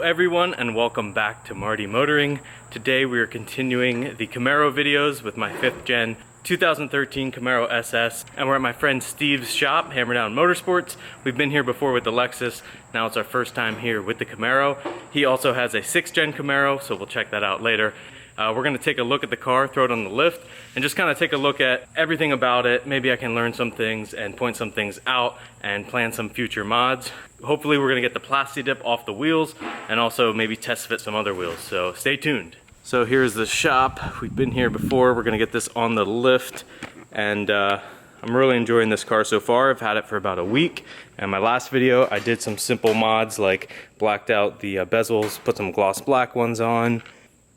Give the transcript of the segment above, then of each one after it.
everyone, and welcome back to Marty Motoring. Today we are continuing the Camaro videos with my 5th gen 2013 Camaro SS, and we're at my friend Steve's shop, Hammer Down Motorsports. We've been here before with the Lexus, now it's our first time here with the Camaro. He also has a 6th gen Camaro, so we'll check that out later. We're gonna take a look at the car, throw it on the lift, and just kind of take a look at everything about it. Maybe I can learn some things and point some things out and plan some future mods. Hopefully we're gonna get the plasti-dip off the wheels and also maybe test fit some other wheels, so stay tuned. So here's the shop. We've been here before. We're gonna get this on the lift, and I'm really enjoying this car so far. I've had it for about a week, and my last video I did some simple mods like blacked out the bezels, put some gloss black ones on,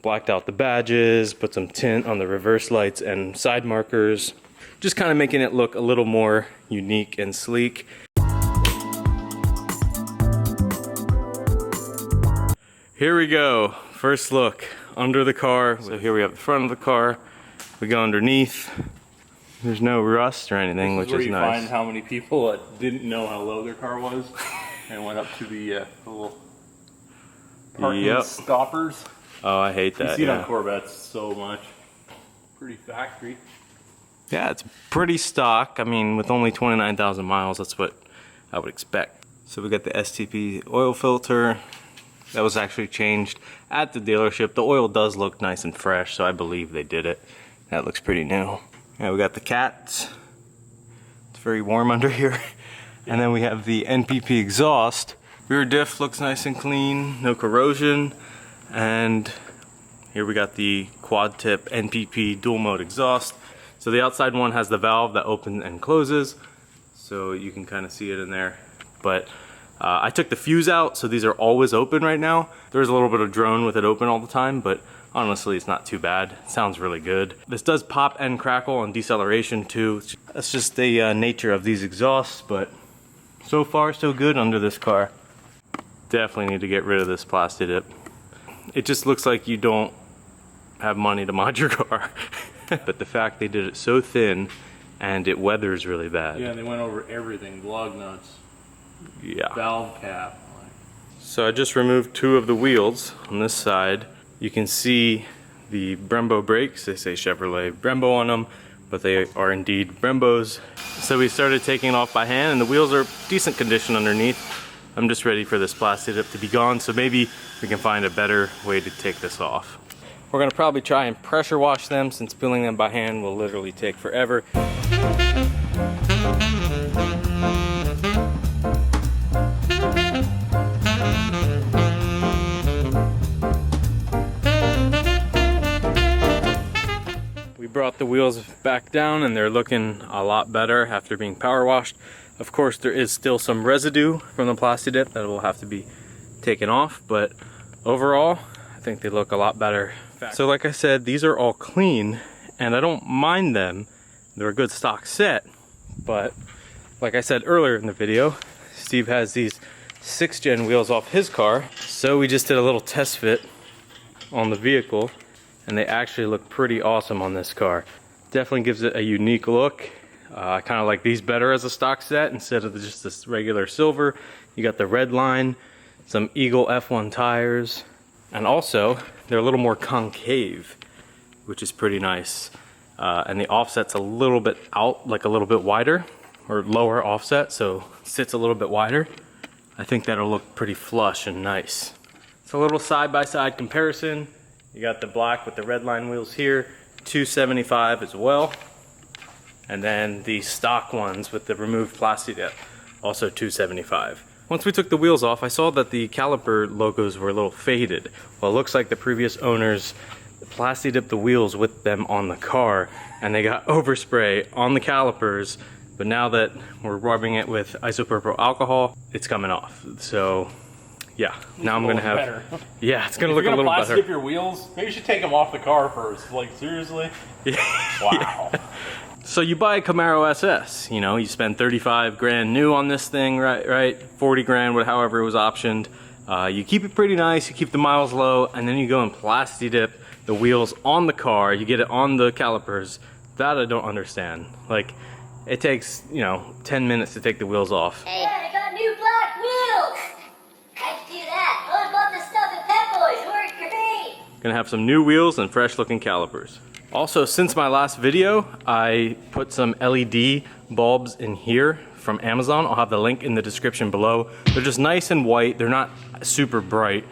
blacked out the badges, put some tint on the reverse lights and side markers, just kind of making it look a little more unique and sleek. Here we go, first look under the car. So here we have the front of the car, we go underneath. There's no rust or anything, which is nice. This is where you find how many people that didn't know how low their car was and went up to the little parking stoppers. Oh, I hate that. You see it on Corvettes so much. Pretty factory. Yeah, it's pretty stock. I mean, with only 29,000 miles, that's what I would expect. So we got the STP oil filter. That was actually changed at the dealership. The oil does look nice and fresh, so I believe they did it. That looks pretty new. Yeah, we got the cats. It's very warm under here. And then we have the NPP exhaust. Rear diff looks nice and clean, no corrosion. And here we got the quad tip NPP dual mode exhaust. So the outside one has the valve that opens and closes, so you can kind of see it in there. But I took the fuse out, so these are always open right now. There's a little bit of drone with it open all the time, but honestly it's not too bad. It sounds really good. This does pop and crackle on deceleration too. That's just the nature of these exhausts, but so far so good under this car. Definitely need to get rid of this plasti-dip. It just looks like you don't have money to mod your car. But the fact they did it so thin and it weathers really bad. Yeah, they went over everything, lug nuts, valve cap. So I just removed 2 of the wheels on this side. You can see the Brembo brakes. They say Chevrolet Brembo on them, but they are indeed Brembos. So we started taking it off by hand, and the wheels are decent condition underneath. I'm just ready for this plasti-dip to be gone, so maybe we can find a better way to take this off. We're gonna probably try and pressure wash them, since peeling them by hand will literally take forever. We brought the wheels back down and they're looking a lot better after being power washed. Of course, there is still some residue from the plasti-dip that will have to be taken off, but overall, I think they look a lot better. So like I said, these are all clean, and I don't mind them. They're a good stock set, but like I said earlier in the video, Steve has these 6th gen wheels off his car, so we just did a little test fit on the vehicle, and they actually look pretty awesome on this car. Definitely gives it a unique look. I kind of like these better as a stock set instead of just this regular silver. You got the red line, some Eagle F1 tires, and also they're a little more concave, which is pretty nice. And the offset's a little bit out, like a little bit wider, or lower offset, so it sits a little bit wider. I think that'll look pretty flush and nice. It's a little side-by-side comparison. You got the black with the red line wheels here, $275 as well. And then the stock ones with the removed plasti-dip, also $275. Once we took the wheels off, I saw that the caliper logos were a little faded. Well, it looks like the previous owners plasti-dipped the wheels with them on the car, and they got overspray on the calipers, but now that we're rubbing it with isopropyl alcohol, it's coming off. So yeah, now I'm gonna have better. Yeah, it's gonna look a little better. If you're gonna plasti-dip your wheels, maybe you should take them off the car first. Like, seriously? Yeah. Wow. Yeah. So you buy a Camaro SS, you know, you spend 35 grand new on this thing, right? 40 grand, however it was optioned. You keep it pretty nice, you keep the miles low, and then you go and plasti-dip the wheels on the car, you get it on the calipers. That I don't understand. Like, it takes, you know, 10 minutes to take the wheels off. Hey, I got new black wheels! How'd you do that? I bought this stuff Gonna have some new wheels and fresh looking calipers. Also, since my last video, I put some LED bulbs in here from Amazon. I'll have the link in the description below. They're just nice and white. They're not super bright.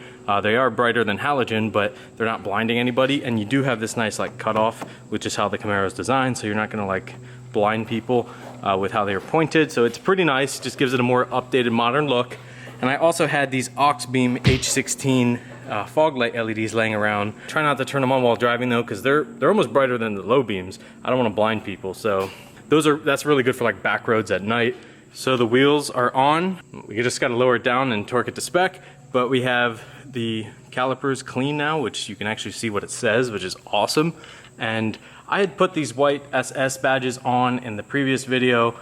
They are brighter than halogen, but they're not blinding anybody. And you do have this nice like cutoff, which is how the Camaro is designed. So you're not gonna like blind people with how they are pointed. So it's pretty nice. Just gives it a more updated, modern look. And I also had these Oxbeam H16 fog light LEDs laying around. Try not to turn them on while driving though, because they're almost brighter than the low beams. I don't want to blind people, so that's really good for like back roads at night. So the wheels are on. We just got to lower it down and torque it to spec, but we have the calipers clean now, which you can actually see what it says, which is awesome. And I had put these white SS badges on in the previous video.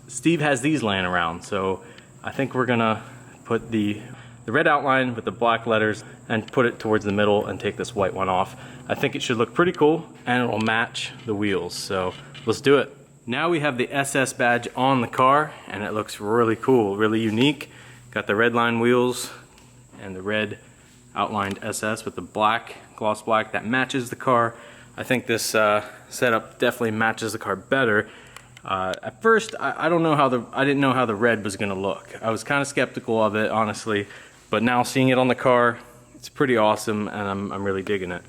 Steve has these laying around, so I think we're gonna put the red outline with the black letters and put it towards the middle and take this white one off. I think it should look pretty cool and it will match the wheels, so let's do it. Now we have the SS badge on the car and it looks really cool, really unique. Got the red line wheels and the red outlined SS with the black, gloss black that matches the car. I think this setup definitely matches the car better. At first, I didn't know how the red was gonna look. I was kind of skeptical of it, honestly, but now seeing it on the car, it's pretty awesome, and I'm really digging it.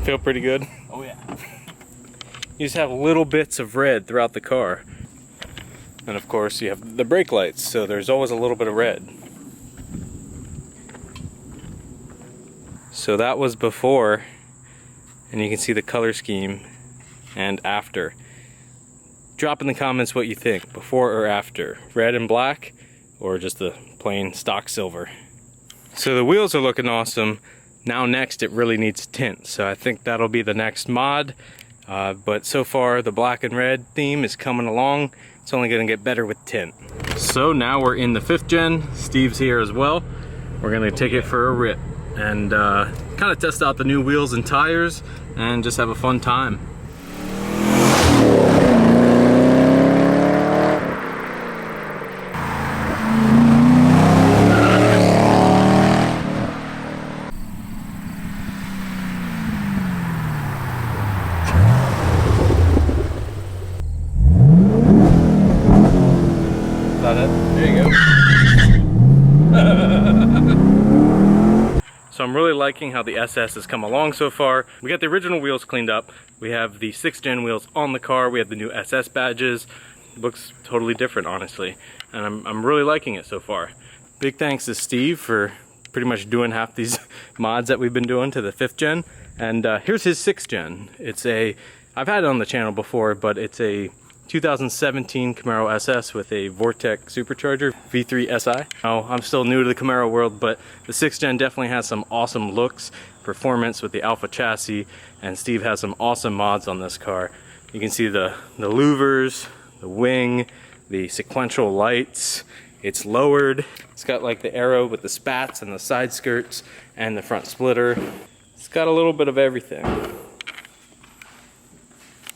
Feel pretty good? Oh yeah. You just have little bits of red throughout the car. And of course you have the brake lights, so there's always a little bit of red. So that was before, and you can see the color scheme and after. Drop in the comments what you think, before or after. Red and black, or just the plain stock silver. So the wheels are looking awesome. Now next it really needs tint, so I think that'll be the next mod. But so far the black and red theme is coming along. It's only gonna get better with tint. So now we're in the 5th gen. Steve's here as well. We're gonna take it for a rip and kind of test out the new wheels and tires and just have a fun time. There you go. So I'm really liking how the SS has come along so far. We got the original wheels cleaned up. We have the 6th gen wheels on the car. We have the new SS badges. It looks totally different, honestly. And I'm really liking it so far. Big thanks to Steve for pretty much doing half these mods that we've been doing to the 5th gen. And here's his 6th gen. I've had it on the channel before, but it's a 2017 Camaro SS with a Vortec supercharger V3 SI. Oh, I'm still new to the Camaro world, but the 6th gen definitely has some awesome looks, performance with the Alpha chassis, and Steve has some awesome mods on this car. You can see the louvers, the wing, the sequential lights. It's lowered. It's got like the arrow with the spats and the side skirts and the front splitter. It's got a little bit of everything.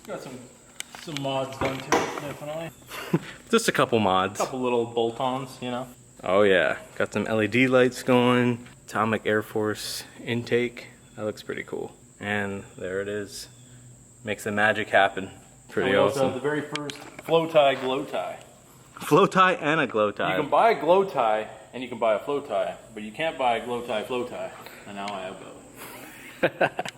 Got some mods done to it, definitely. Just a couple mods. A couple little bolt-ons, you know. Oh yeah, got some LED lights going. Atomic Air Force intake. That looks pretty cool. And there it is. Makes the magic happen. Pretty awesome. The very first flow tie, glow tie. Flow tie and a glow tie. You can buy a glow tie and you can buy a flow tie, but you can't buy a glow tie, flow tie. And now I have both.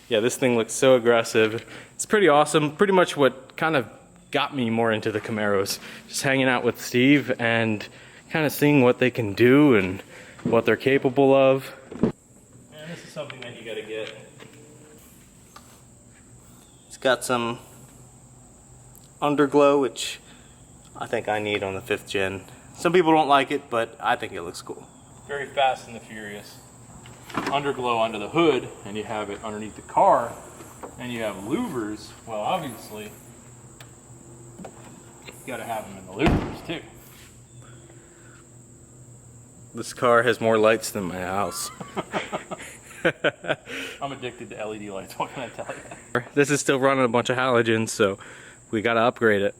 Yeah, this thing looks so aggressive. It's pretty awesome. Pretty much what kind of got me more into the Camaros. Just hanging out with Steve and kind of seeing what they can do and what they're capable of. And this is something that you gotta get. It's got some underglow, which I think I need on the 5th gen. Some people don't like it, but I think it looks cool. Very Fast and the Furious. Underglow under the hood, and you have it underneath the car, and you have louvers. Well, obviously, you gotta have them in the louvers too. This car has more lights than my house. I'm addicted to LED lights, what can I tell you? This is still running a bunch of halogens, so we gotta upgrade it.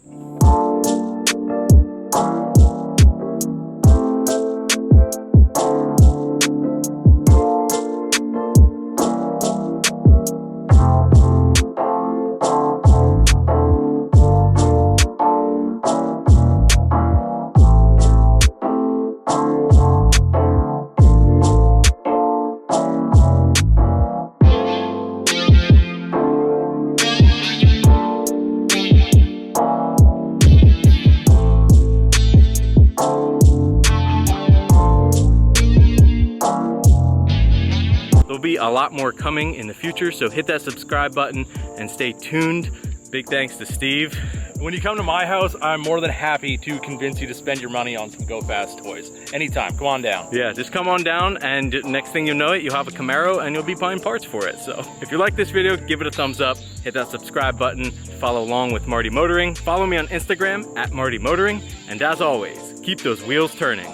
There'll be a lot more coming in the future, so hit that subscribe button and stay tuned. Big thanks to Steve. When you come to my house, I'm more than happy to convince you to spend your money on some Go Fast toys. Anytime, come on down. Yeah, just come on down, and next thing you know it, you'll have a Camaro and you'll be buying parts for it. So if you like this video, give it a thumbs up, hit that subscribe button, follow along with Marty Motoring. Follow me on Instagram at Marty Motoring, and as always, keep those wheels turning.